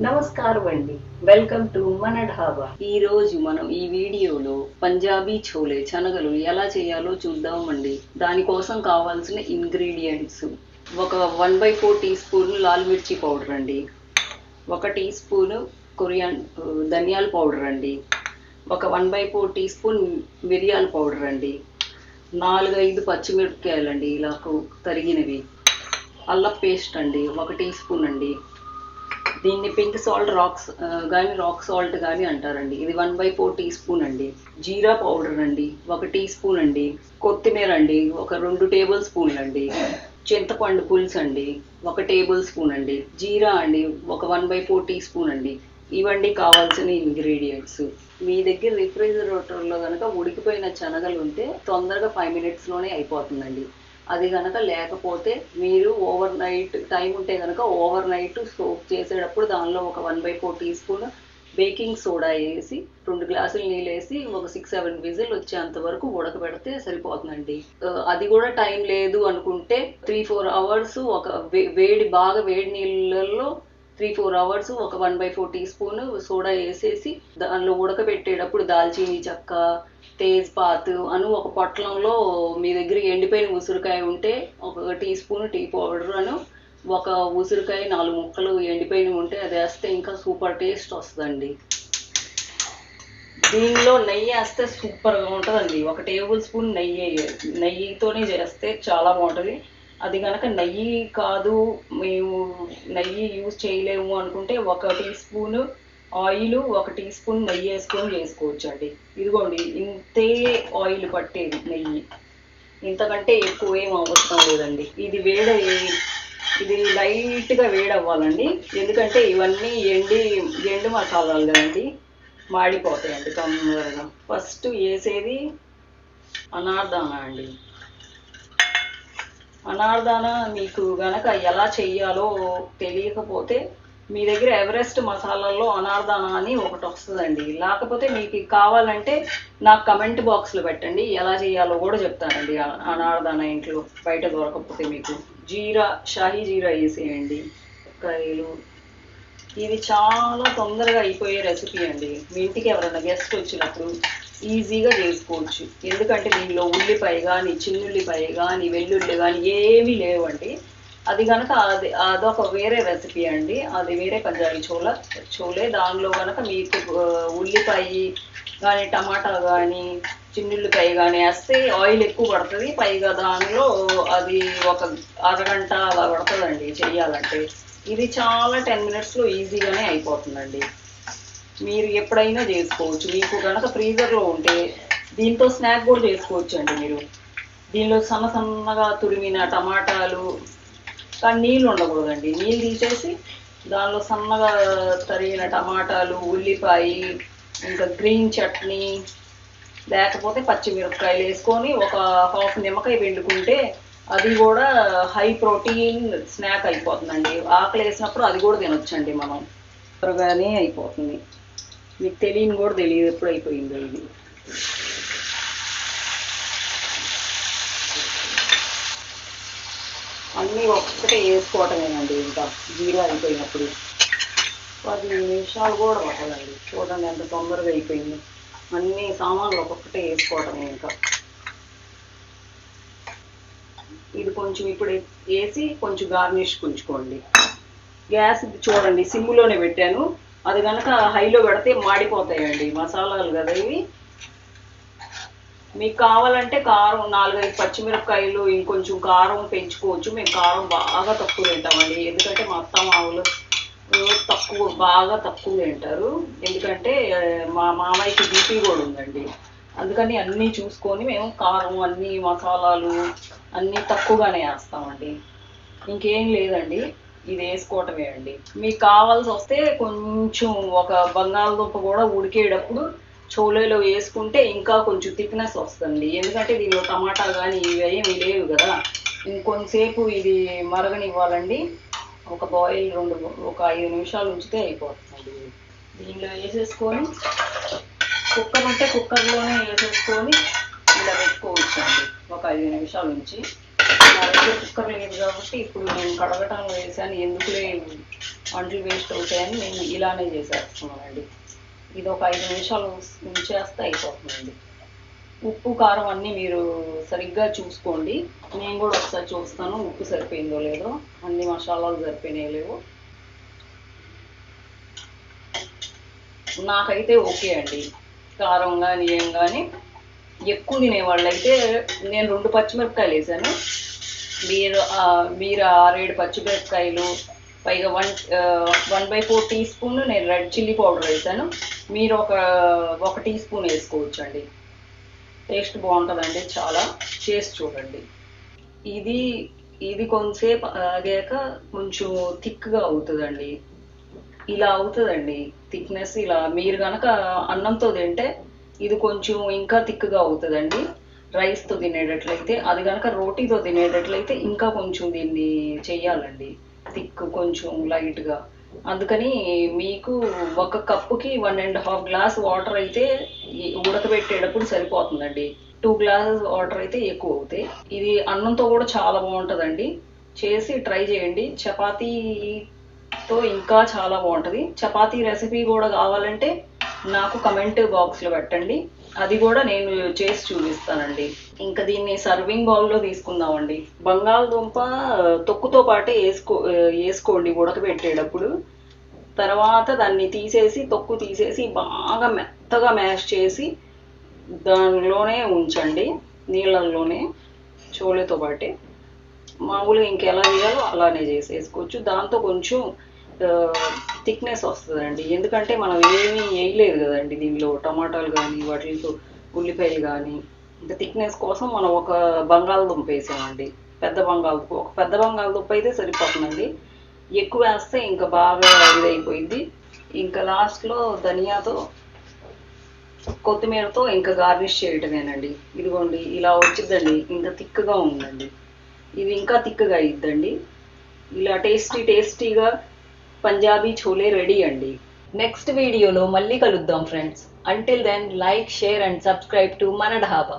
నమస్కారం అండి. Welcome to మన ఢాబా. ఈ రోజు మనం ఈ వీడియోలో పంజాబీ చోలే శనగలు ఎలా చేయాలో చూద్దామండి. దానికోసం కావాల్సిన ఇంగ్రీడియంట్స్: ఒక 1/4 టీ స్పూన్ లాల్ మిర్చి పౌడర్ అండి, 1 టీ స్పూన్ ధనియాల పౌడర్ అండి, ఒక 1/4 టీ స్పూన్ మిరియాల పౌడర్ అండి, 4-5 పచ్చిమిరపకాయలండి ఇలా తరిగినవి, అల్లం పేస్ట్ అండి 1 టీ స్పూన్ అండి. దీన్ని పింక్ సాల్ట్ రాక్ సాల్ట్ కానీ అంటారండి. ఇది 1/4 టీ స్పూన్ అండి. జీరా పౌడర్ అండి 1 టీ స్పూన్ అండి. కొత్తిమీర అండి ఒక 2 టేబుల్ స్పూన్లు అండి. చింతపండు పులుసు అండి 1 టేబుల్ స్పూన్ అండి. జీరా అండి ఒక 1/4 టీ స్పూన్ అండి. ఇవండి కావాల్సిన ఇంగ్రీడియంట్స్. మీ దగ్గర రిఫ్రిజిరేటర్లో కనుక ఉడికిపోయిన శనగలు ఉంటే తొందరగా 5 మినిట్స్లోనే అయిపోతుందండి. అది కనుక లేకపోతే మీరు ఓవర్ నైట్ టైం ఉంటే కనుక ఓవర్ నైట్ సోక్ చేసేటప్పుడు దానిలో ఒక 1/4 టీ స్పూన్ బేకింగ్ సోడా వేసి 2 గ్లాసులు నీళ్ళు వేసి ఒక 6-7 విజిల్ వచ్చేంత వరకు ఉడకబెడితే సరిపోతుందండి. అది కూడా టైం లేదు అనుకుంటే 3-4 అవర్స్ ఒక బాగా వేడి నీళ్ళల్లో 3-4 అవర్స్ ఒక 1/4 టీ స్పూన్ సోడా వేసేసి దానిలో ఉడకబెట్టేటప్పుడు దాల్చీని చెక్క, తేజ్పాత్ అను ఒక పొట్లంలో మీ దగ్గర ఎండిపోయిన ఉసిరికాయ ఉంటే ఒక టీ స్పూన్ టీ పౌడర్ అను ఒక ఉసిరికాయ 4 ముక్కలు ఎండిపోయినవి ఉంటే అది వేస్తే ఇంకా సూపర్ టేస్ట్ వస్తుందండి. దీనిలో నెయ్యి వేస్తే సూపర్గా ఉంటుందండి. 1 టేబుల్ స్పూన్ నెయ్యితోనే చేస్తే చాలా బాగుంటుంది. అది కనుక నెయ్యి కాదు, మేము నెయ్యి యూజ్ చేయలేము అనుకుంటే 1 teaspoon oil 1 teaspoon నెయ్యి వేసుకొని చేసుకోవచ్చు అండి. ఇదిగోండి ఇంతే ఆయిల్ పట్టేది నెయ్యి, ఇంతకంటే ఎక్కువ ఏం అవసరం లేదండి. ఇది లైట్గా వేడవ్వాలండి, ఎందుకంటే ఇవన్నీ ఎండు మసాలాలు కదండి, మాడిపోతాయండి తొందరగా. ఫస్ట్ వేసేది అనార్దానా అండి. అనార్దానా మీకు గనక ఎలా చెయ్యాలో తెలియకపోతే మీ దగ్గర ఎవరెస్ట్ మసాలాల్లో అనార్దానా అని ఒకటి వస్తుందండి. లేకపోతే మీకు కావాలంటే నాకు కమెంట్ బాక్స్లో పెట్టండి, ఎలా చేయాలో కూడా చెప్తానండి. అనార్దానా ఇంట్లో బయట దొరకకపోతే మీకు షాహీ జీరా వేసేయండి. కాయలు, ఇది చాలా తొందరగా అయిపోయే రెసిపీ అండి. మీ ఇంటికి ఎవరైనా గెస్ట్ వచ్చినప్పుడు ఈజీగా చేసుకోవచ్చు. ఎందుకంటే దీనిలో ఉల్లిపాయ కానీ, చిన్నుల్లిపాయ కానీ, వెల్లుల్లి కానీ ఏమీ లేవండి. అది కనుక అదొక వేరే రెసిపీ అండి, అది వేరే పంజాబీ చోలే. దానిలో కనుక మీకు ఉల్లిపాయ కానీ, టమాటా కానీ, చిన్నుల్లిపాయ కానీ వేస్తే ఆయిల్ ఎక్కువ పడుతుంది. పైగా దానిలో అది ఒక అరగంట అలా పడుతుందండి చెయ్యాలంటే. ఇది చాలా 10 మినిట్స్లో ఈజీగానే అయిపోతుందండి. మీరు ఎప్పుడైనా చేసుకోవచ్చు. మీకు కనుక ఫ్రీజర్లో ఉంటే దీంతో స్నాక్ కూడా చేసుకోవచ్చు అండి మీరు. దీనిలో సన్నగా తురిమిన టమాటాలు, కానీ నీళ్ళు ఉండకూడదండి, నీళ్ళు తీసేసి దానిలో సన్నగా తరిగిన టమాటాలు, ఉల్లిపాయ, ఇంకా గ్రీన్ చట్నీ, లేకపోతే పచ్చిమిరపకాయలు వేసుకొని ఒక హాఫ్ నిమ్మకాయ పిండుకుంటే అది కూడా హై ప్రోటీన్ స్నాక్ అయిపోతుందండి. ఆకలి వేసినప్పుడు అది కూడా తినొచ్చండి మనం, త్వరగానే అయిపోతుంది. మీకు తెలియని కూడా తెలియదు ఎప్పుడు అయిపోయిందో ఇది. అన్నీ ఒక్కటే వేసుకోవటమేనండి. ఇంకా జీరా అయిపోయినప్పుడు 10 నిమిషాలు కూడా పట్టదండి. చూడండి ఎంత తొందరగా అయిపోయింది. అన్ని సామాన్లు ఒక్కొక్కటే వేసుకోవటమే. ఇంకా ఇది కొంచెం ఇప్పుడు వేసి కొంచెం గార్నిష్ ఉంచుకోండి. గ్యాస్ చూడండి సిమ్లోనే పెట్టాను. అది కనుక హైలో పెడితే మాడిపోతాయండి మసాలాలు కదా ఇవి. మీకు కావాలంటే కారం 4-5 పచ్చిమిరపకాయలు ఇంకొంచెం కారం పెంచుకోవచ్చు. మేము కారం బాగా తక్కువ తింటామండి, ఎందుకంటే మా అత్త మామూలు బాగా తక్కువ తింటారు. ఎందుకంటే మా మామయ్యకి బీపీ కూడా ఉందండి. అందుకని అన్నీ చూసుకొని మేము కారం అన్నీ మసాలాలు అన్నీ తక్కువగానే వేస్తామండి. ఇంకేం లేదండి, ఇది వేసుకోవటమే అండి. మీకు కావాల్సి వస్తే కొంచెం ఒక బంగాళదుంప కూడా ఉడికేటప్పుడు చోలేలో వేసుకుంటే ఇంకా కొంచెం థిక్నెస్ వస్తుంది. ఎందుకంటే దీనిలో టమాటా కానీ ఇవి ఏమి లేవు కదా. ఇంకొంతసేపు ఇది మరగనివ్వాలండి. ఒక 5 నిమిషాలు ఉంచితే అయిపోతుంది. దీనిలో వేసేసుకొని కుక్కర్ ఉంటే కుక్కర్లోనే వేసేసుకొని ఇలా పెట్టుకోవచ్చు అండి. ఒక 5 నిమిషాల నుంచి నా దగ్గర కుక్కర్ లేదు కాబట్టి ఇప్పుడు నేను కడగటం వేసాను, ఎందుకులే వంటలు వేస్ట్ అవుతాయని నేను ఇలానే చేసేస్తున్నానండి. ఇది ఒక 5 నిమిషాలు ఉంచేస్తే అయిపోతుందండి. ఉప్పు కారం అన్నీ మీరు సరిగ్గా చూసుకోండి. నేను కూడా ఒకసారి చూస్తాను ఉప్పు సరిపోయిందో లేదో, అన్ని మసాలాలు సరిపోయినాయో లేవో. నాకైతే ఓకే అండి. కారం కానీ ఏం కానీ ఎక్కువ తినేవాళ్ళు అయితే నేను 2 పచ్చిమిరపకాయలు వేసాను. మీరు 6-7 పచ్చిమిరపకాయలు, పైగా 1/4 టీ స్పూన్ నేను రెడ్ చిల్లీ పౌడర్ వేసాను. మీరు ఒక టీ స్పూన్ వేసుకోవచ్చు అండి. టేస్ట్ బాగుంటుందండి, చాలా చేసి చూడండి. ఇది ఇది కొంతసేపు ఆగాక కొంచెం థిక్గా అవుతుందండి. ఇలా అవుతుందండి థిక్నెస్. ఇలా మీరు కనుక అన్నంతో తింటే ఇది కొంచెం ఇంకా థిక్గా అవుతుందండి. రైస్తో తినేటట్లయితే, అది కనుక రోటీతో తినేటట్లయితే ఇంకా కొంచెం దీన్ని చెయ్యాలండి థిక్, కొంచెం లైట్గా. అందుకని మీకు ఒక కప్పుకి 1.5 గ్లాస్ వాటర్ అయితే ఉడకబెట్టేటప్పుడు సరిపోతుందండి. 2 గ్లాసెస్ వాటర్ అయితే ఎక్కువ అవుతాయి. ఇది అన్నంతో కూడా చాలా బాగుంటుందండి. చేసి ట్రై చేయండి. చపాతీతో ఇంకా చాలా బాగుంటుంది. చపాతీ రెసిపీ కూడా కావాలంటే నాకు కమెంట్ బాక్స్లో పెట్టండి, అది కూడా నేను చేసి చూపిస్తానండి. ఇంకా దీన్ని సర్వింగ్ బౌల్లో తీసుకుందామండి. బంగాళదుంప తొక్కుతో పాటే వేసుకోండి ఉడకబెట్టేటప్పుడు. తర్వాత దాన్ని తీసేసి, తొక్కు తీసేసి బాగా మెత్తగా మ్యాష్ చేసి దానిలోనే ఉంచండి, నీళ్ళల్లోనే చోలేతో పాటే. మామూలుగా ఇంకెలా చేయాలో అలానే చేసేసుకోవచ్చు. దాంతో కొంచెం థిక్నెస్ వస్తుందండి. ఎందుకంటే మనం ఏమీ వేయలేదు కదండి దీనిలో, టమాటాలు కానీ వాటితో, ఉల్లిపాయలు కానీ. ఇంకా థిక్నెస్ కోసం మనం ఒక బంగాళదుంప వేసామండి. ఒక పెద్ద బంగాళదుంప అయితే సరిపోతుందండి. ఎక్కువ వేస్తే ఇంకా బాగా ఇదైపోయింది. ఇంకా లాస్ట్లో ధనియాతో, కొత్తిమీరతో ఇంకా గార్నిష్ చేయటమేనండి. ఇదిగోండి ఇలా వచ్చిందండి. ఇంకా థిక్గా ఉందండి. ఇది ఇంకా థిక్గా అయిద్దండి. ఇలా టేస్టీగా పంజాబీ చోలే రెడీ అండి. నెక్స్ట్ వీడియోలో మళ్ళీ కలుద్దాం friends. Until then like, share and subscribe to మన ఢాబా.